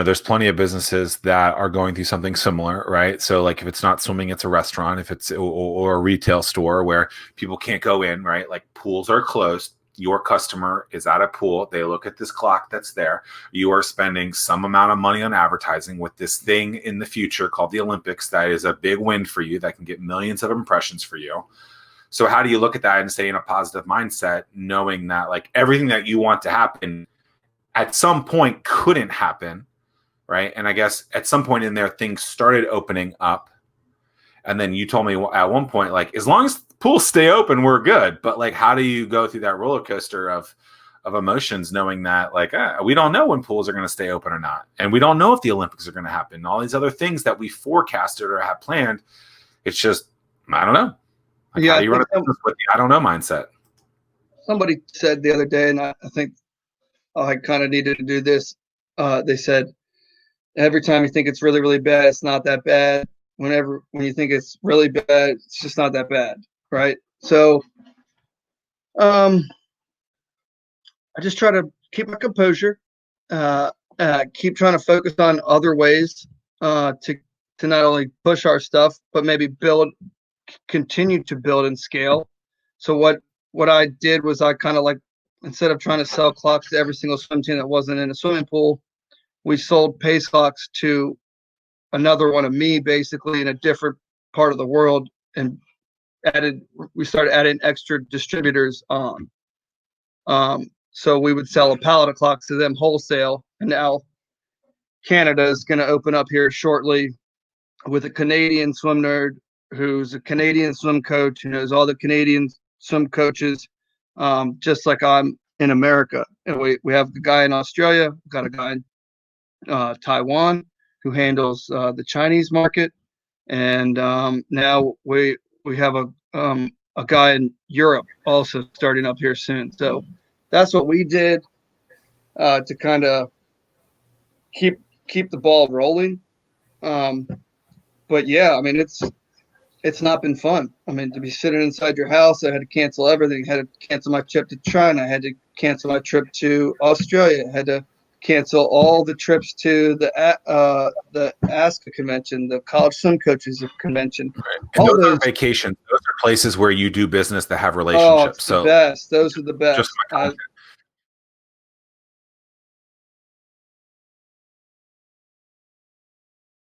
there's plenty of businesses that are going through something similar, right? So like if it's not swimming, it's a restaurant, if it's or a retail store where people can't go in, right? Like pools are closed. Your customer is at a pool. They look at this clock that's there. You are spending some amount of money on advertising with this thing in the future called the Olympics that is a big win for you that can get millions of impressions for you. So how do you look at that and stay in a positive mindset, knowing that like everything that you want to happen at some point couldn't happen, right? And I guess at some point in there, things started opening up. And then you told me at one point, like, as long as pools stay open, we're good. But like, how do you go through that roller coaster of emotions, knowing that like, we don't know when pools are going to stay open or not. And we don't know if the Olympics are going to happen. All these other things that we forecasted or have planned. It's just, I don't know. Like, how do you run a business with the I don't know mindset? Somebody said the other day, and I think I kind of needed to do this. They said, every time you think it's really, really bad, it's not that bad. When you think it's really bad, it's just not that bad, right? So I just try to keep my composure, keep trying to focus on other ways to not only push our stuff, but maybe continue to build and scale. So what I did was I kind of like, instead of trying to sell clocks to every single swim team that wasn't in a swimming pool, we sold pace clocks to another one of me, basically in a different part of the world, and we started adding extra distributors on. So we would sell a pallet of clocks to them wholesale, and now Canada is going to open up here shortly with a Canadian Swimnerd who's a Canadian swim coach who knows all the Canadian swim coaches, just like I'm in America. And we have the guy in Australia, we've got a guy in Taiwan who handles the Chinese market, and now we have a guy in Europe also starting up here soon. So that's what we did to kind of keep the ball rolling. But yeah, I mean it's not been fun. I mean, to be sitting inside your house, I had to cancel everything. I had to cancel my trip to China. I had to cancel my trip to Australia. I had to cancel all the trips to the ASCA convention, the College Swim Coaches Convention. Right. And all those are vacations. Those are places where you do business that have relationships. The best. Those are the best.